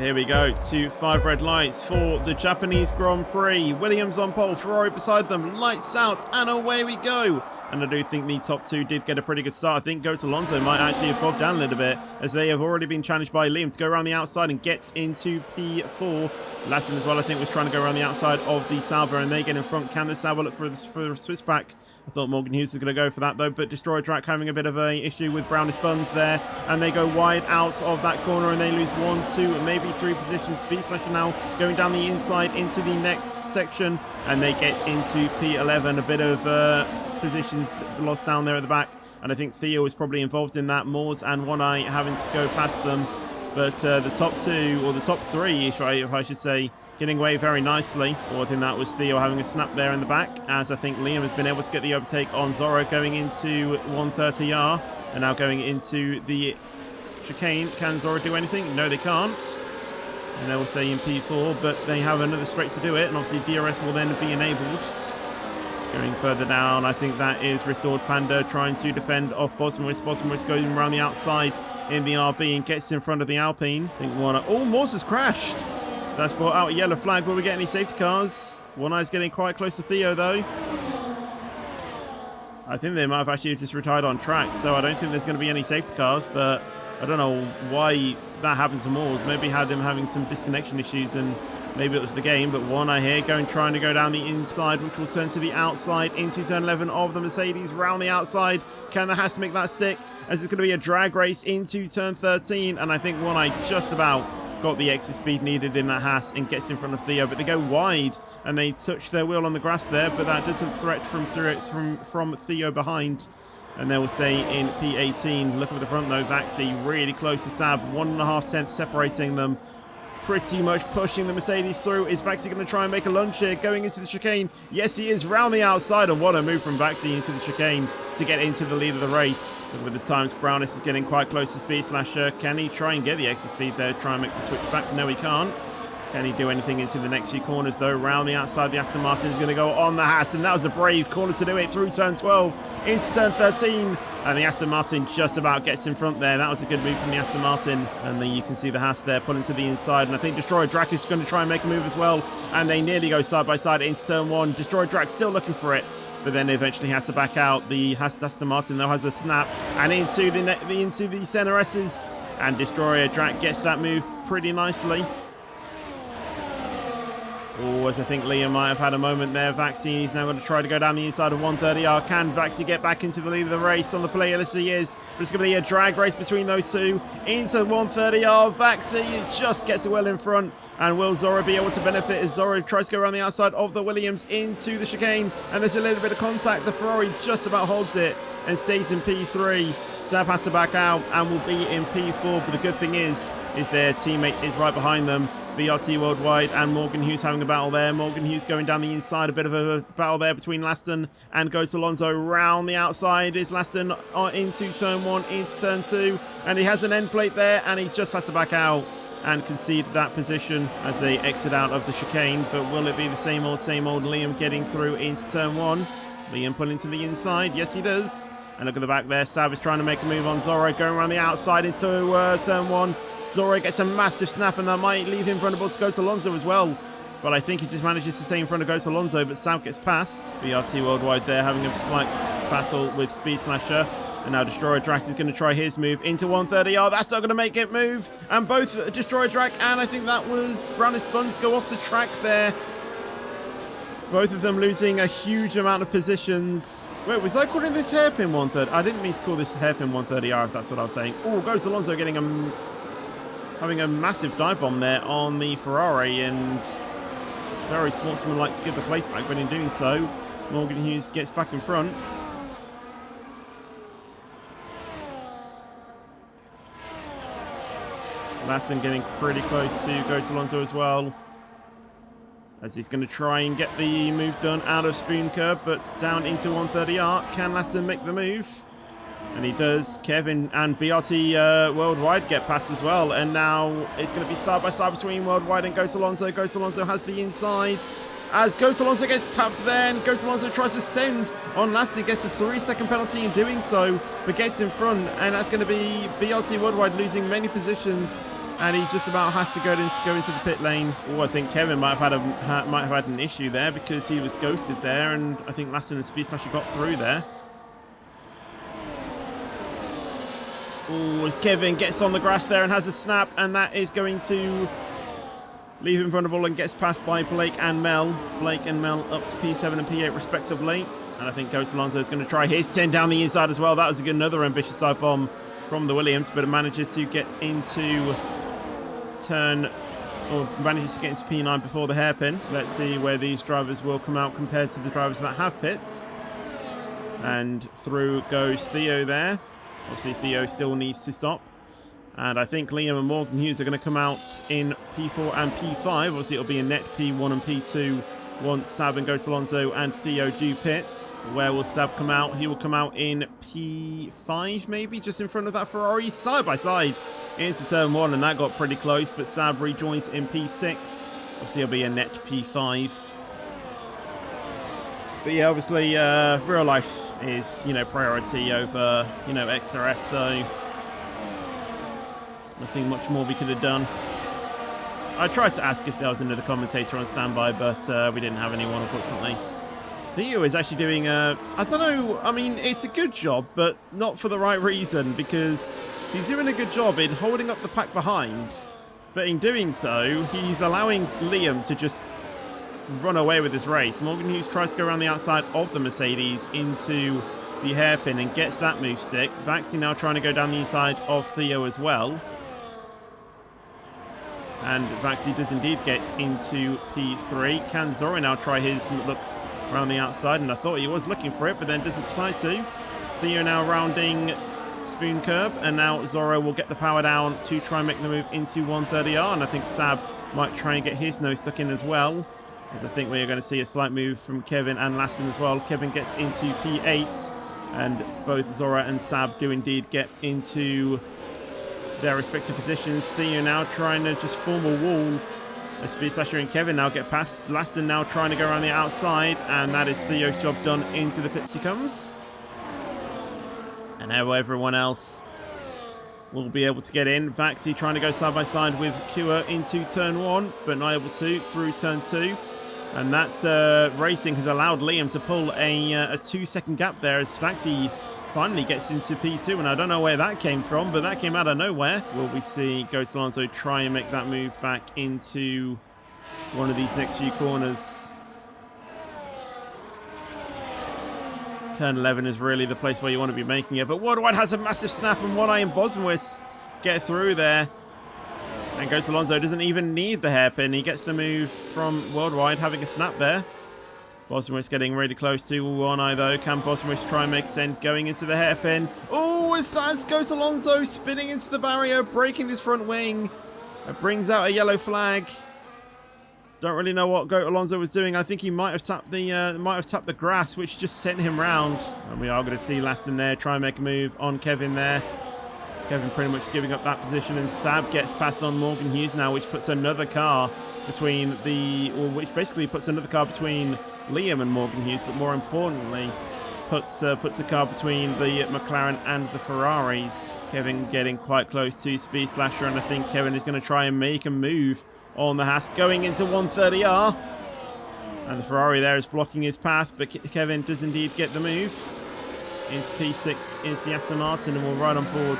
here we go to 5 red lights for the Japanese Grand Prix. Williams on pole, Ferrari beside them, lights out, and away we go. And I do think the top two did get a pretty good start. I think Goto Alonso might actually have bogged down a little bit, as they have already been challenged by Liam to go around the outside and get into P4. Last one as well, I think, was trying to go around the outside of the Sauber, and they get in front. Can the Sauber look for the switchback? I thought Morgan Hughes was going to go for that, though, but Destroyer Track having a bit of a issue with Brownish Buns there, and they go wide out of that corner, and they lose 1, 2, maybe 3 positions. Speed Slasher now going down the inside into the next section, and they get into P11. A bit of positions lost down there at the back, and I think Theo is probably involved in that. Moores and One Eye having to go past them. But the top two, or the top three, if I should say, getting away very nicely. Or I think that was Theo having a snap there in the back, as I think Liam has been able to get the overtake on Zorro going into 130R, and now going into the chicane. Can Zorro do anything? No, they can't. And they will stay in P4, but they have another straight to do it, and obviously DRS will then be enabled. Going further down, I think that is Restored Panda trying to defend off Bosmowitz. Bosmowitz goes around the outside in the RB and gets in front of the Alpine. I think Morse has crashed. That's brought out a yellow flag. Will we get any safety cars? One Eye's getting quite close to Theo, though. I think they might have actually just retired on track, so I don't think there's going to be any safety cars, but I don't know why that happened to Moores. Maybe had him having some disconnection issues, and maybe it was the game. But One Eye here trying to go down the inside, which will turn to the outside into turn 11 of the Mercedes. Round the outside. Can the Haas make that stick? As it's going to be a drag race into turn 13. And I think One Eye just about got the extra speed needed in that Haas and gets in front of Theo. But they go wide and they touch their wheel on the grass there. But that doesn't threat from Theo behind. And they will stay in P18. Look at the front though. Vaxi really close to Sab. 1.5 tenths separating them. Pretty much pushing the Mercedes through. Is Vaxi going to try and make a lunge here? Going into the chicane. Yes, he is. Round the outside. And what a move from Vaxi into the chicane to get into the lead of the race. But with the times, Brownis is getting quite close to Speed Slasher. Can he try and get the extra speed there? Try and make the switch back? No, he can't. Can he do anything into the next few corners, though? Round the outside, the Aston Martin is going to go on the Haas, and that was a brave corner to do it through turn 12 into turn 13. And the Aston Martin just about gets in front there. That was a good move from the Aston Martin. And then you can see the Haas there pulling to the inside. And I think Destroyer Drac is going to try and make a move as well. And they nearly go side by side into turn 1. Destroyer Drac still looking for it, but then eventually has to back out. The Aston Martin though has a snap and into the center S's. And Destroyer Drac gets that move pretty nicely. Oh, as I think Liam might have had a moment there. Vaxi, he's now going to try to go down the inside of 130R. Can Vaxi get back into the lead of the race? On the playlist he is, but it's going to be a drag race between those two. Into 130R, Vaxi just gets well in front. And will Zorro be able to benefit as Zorro tries to go around the outside of the Williams into the chicane? And there's a little bit of contact. The Ferrari just about holds it and stays in P3. Sab has to back out and will be in P4, but the good thing is their teammate is right behind them. BRT Worldwide and Morgan Hughes having a battle there. Morgan Hughes going down the inside. A bit of a battle there between Laston and Goto Alonso. Round the outside is Laston into turn 1, into turn 2. And he has an end plate there, and he just has to back out and concede that position as they exit out of the chicane. But will it be the same old Liam getting through into turn 1? Liam pulling to the inside. Yes, he does. And look at the back there. Sav is trying to make a move on Zorro, going around the outside into turn 1. Zorro gets a massive snap, and that might leave him vulnerable to Goto Alonso as well. But I think he just manages to stay in front of Goto Alonso, but Sav gets past. BRT Worldwide there having a slight battle with Speed Slasher. And now Destroyer Drac is going to try his move into 130R. That's not going to make it move. And both Destroyer Drac and I think that was Brownish Buns go off the track there. Both of them losing a huge amount of positions. Wait, was I calling this hairpin 130? I didn't mean to call this hairpin 130R, if that's what I was saying. Oh, Goto Alonso getting having a massive dive bomb there on the Ferrari, and it's very sportsmanlike to give the place back, but in doing so, Morgan Hughes gets back in front. Laston getting pretty close to Goto Alonso as well, as he's going to try and get the move done out of Spoon Curb, but down into 130R. Can Laston make the move? And he does. Kevin and BRT Worldwide get past as well. And now it's going to be side by side between Worldwide and Goto Alonso. Goto Alonso has the inside. As Goto Alonso gets tapped there, and Goto Alonso tries to send on Laston, gets a 3-second penalty in doing so, but gets in front. And that's going to be BRT Worldwide losing many positions And he just about has to go into the pit lane. Oh, I think Kevin might have had an issue there because he was ghosted there, and I think Lassen and Speed Slasher got through there. Oh, as Kevin gets on the grass there and has a snap, and that is going to leave him vulnerable and gets passed by Blake and Mel. Blake and Mel up to P7 and P8 respectively. And I think Ghost Alonso is going to try his 10 down the inside as well. That was another ambitious dive bomb from the Williams, but it manages to get into manages to get into P9 before the hairpin. Let's see where these drivers will come out compared to the drivers that have pits. And through goes Theo there. Obviously Theo still needs to stop. And I think Liam and Morgan Hughes are going to come out in P4 and P5. Obviously it'll be a net P1 and P2 once Sab and Ghost Alonso and Theo do pits. Where will Sab come out? He will come out in P5 maybe, just in front of that Ferrari, side by side into turn 1, and that got pretty close, but Sab rejoins in P6. Obviously it'll be a net P5. But yeah, obviously real life is, priority over, XRS, so nothing much more we could have done. I tried to ask if there was another commentator on standby, but we didn't have anyone, unfortunately. Theo is actually doing I don't know, I mean, it's a good job, but not for the right reason, because he's doing a good job in holding up the pack behind, but in doing so, he's allowing Liam to just run away with this race. Morgan Hughes tries to go around the outside of the Mercedes into the hairpin and gets that move stick. Vaxi now trying to go down the inside of Theo as well. And Vaxi does indeed get into P3. Can Zora now try his look around the outside? And I thought he was looking for it, but then doesn't decide to. Theo now rounding Spoon Curb, and now Zorro will get the power down to try and make the move into 130R, and I think Sab might try and get his nose stuck in as well, as I think we're going to see a slight move from Kevin and Lassen as well. Kevin gets into P8, and both Zora and Sab do indeed get into their respective positions. Theo now trying to just form a wall. Speed Slasher and Kevin now get past. Lassen now trying to go around the outside, and that is Theo's job done. Into the pits he comes. And now everyone else will be able to get in. Vaxi trying to go side by side with Kua into turn 1, but not able to through turn 2. And that's racing has allowed Liam to pull a 2-second gap there as Vaxi finally gets into P2. And I don't know where that came from, but that came out of nowhere. Will we see Ghost Alonso try and make that move back into one of these next few corners? Turn 11 is really the place where you want to be making it. But Worldwide has a massive snap, and One Eye and Bosmwitz get through there. And Ghost Alonso doesn't even need the hairpin. He gets the move from Worldwide, having a snap there. Bosmwitz getting really close to One Eye, though. Can Bosmwitz try and make sense going into the hairpin? Oh, that's Ghost Alonso spinning into the barrier, breaking his front wing. It brings out a yellow flag. Don't really know what Goat Alonso was doing. I think he might have tapped the grass, which just sent him round. And we are going to see Lassen there try and make a move on Kevin there. Kevin pretty much giving up that position, and Sab gets past on Morgan Hughes now, which puts another car between which basically puts another car between Liam and Morgan Hughes, but more importantly, puts a car between the McLaren and the Ferraris. Kevin getting quite close to Speed Slasher, and I think Kevin is going to try and make a move on the Haas going into 130R, and the Ferrari there is blocking his path, but Kevin does indeed get the move into P6 into the Aston Martin, and we'll ride on board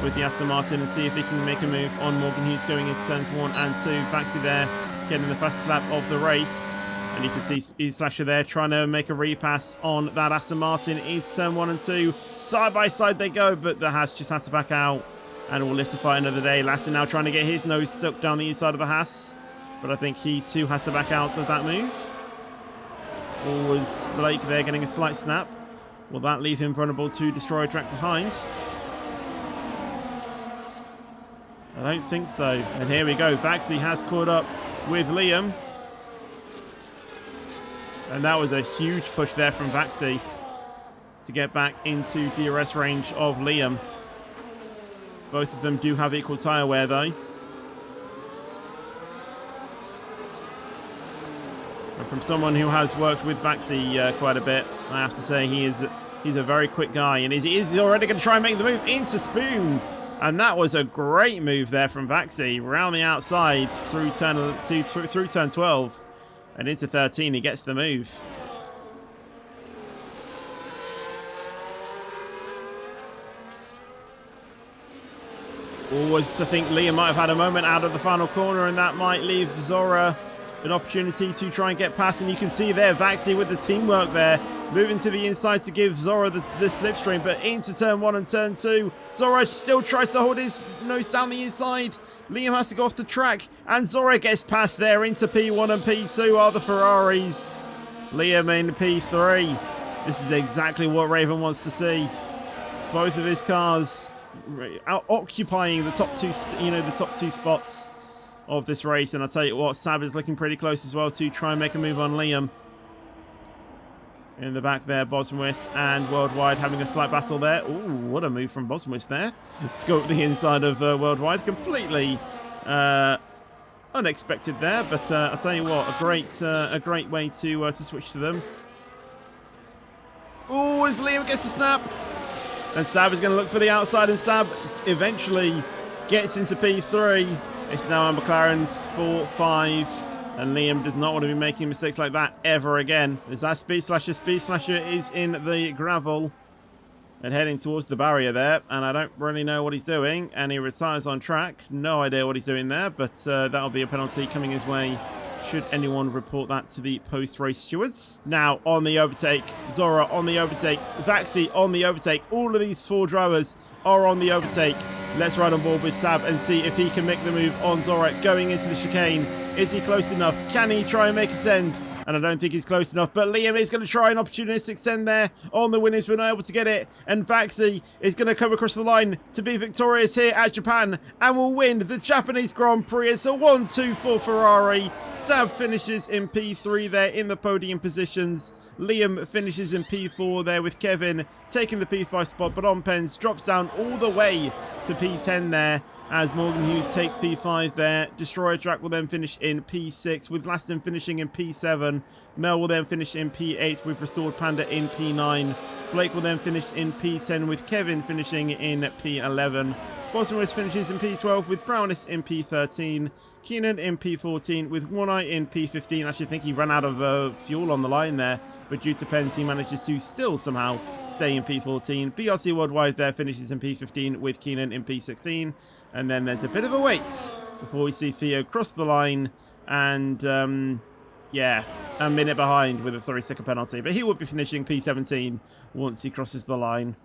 with the Aston Martin and see if he can make a move on Morgan Hughes going into turns 1 and 2. Vaxi there getting the fastest lap of the race, and you can see Speed Slasher there trying to make a repass on that Aston Martin into turn 1 and 2. Side by side they go, but the Haas just has to back out. And we'll live to fight another day. Lassen now trying to get his nose stuck down the inside of the Haas, but I think he too has to back out of that move. Or was Blake there getting a slight snap? Will that leave him vulnerable to destroy a track behind? I don't think so. And here we go. Vaxi has caught up with Liam. And that was a huge push there from Vaxi to get back into DRS range of Liam. Both of them do have equal tyre wear, though. And from someone who has worked with Vaxi quite a bit, I have to say he's a very quick guy, and he's already going to try and make the move into Spoon. And that was a great move there from Vaxi. Round the outside through turn 12 and into 13. He gets the move. Always, I think Liam might have had a moment out of the final corner, and that might leave Zora an opportunity to try and get past. And you can see there, Vaxi with the teamwork there, moving to the inside to give Zora the slipstream. But into turn 1 and turn 2, Zora still tries to hold his nose down the inside. Liam has to go off the track, and Zora gets past there into P1 and P2 are the Ferraris. Liam in P3. This is exactly what Raven wants to see. Both of his cars occupying the top two, the top two spots of this race. And I'll tell you what, Sab is looking pretty close as well to try and make a move on Liam. In the back there, Bosmwis and Worldwide having a slight battle there. Ooh, what a move from Bosmwis there. Let's go up the inside of Worldwide. Completely unexpected there, but I'll tell you what, a great way to switch to them. Ooh, as Liam gets a snap. And Sab is going to look for the outside, and Sab eventually gets into P3. It's now on McLaren 4-5, and Liam does not want to be making mistakes like that ever again. There's that Speed Slasher. Speed Slasher is in the gravel and heading towards the barrier there, and I don't really know what he's doing, and he retires on track. No idea what he's doing there, but that'll be a penalty coming his way should anyone report that to the post-race stewards. Now, on the overtake, Zora on the overtake, Vaxi on the overtake. All of these 4 drivers are on the overtake. Let's ride on board with Sab and see if he can make the move on Zora going into the chicane. Is he close enough? Can he try and make a send? And I don't think he's close enough, but Liam is going to try an opportunistic send there on the winners. We're not able to get it, and Vaxi is going to come across the line to be victorious here at Japan and will win the Japanese Grand Prix. It's a 1-2 for Ferrari. Sab finishes in P3 there in the podium positions. Liam finishes in P4 there with Kevin taking the P5 spot, but on Pens drops down all the way to P10 there, as Morgan Hughes takes P5 there. Destroyer Track will then finish in P6, with Laston finishing in P7. Mel will then finish in P8 with Restored Panda in P9. Blake will then finish in P10 with Kevin finishing in P11. Bosmwis finishes in P12 with Brownis in P13. Keenan in P14 with One Eye in P15. Actually, I think he ran out of fuel on the line there, but due to Pens, he manages to still somehow stay in P14. BRC Worldwide there finishes in P15 with Keenan in P16. And then there's a bit of a wait before we see Theo cross the line and, yeah, a minute behind with a 30-second penalty. But he will be finishing P17 once he crosses the line.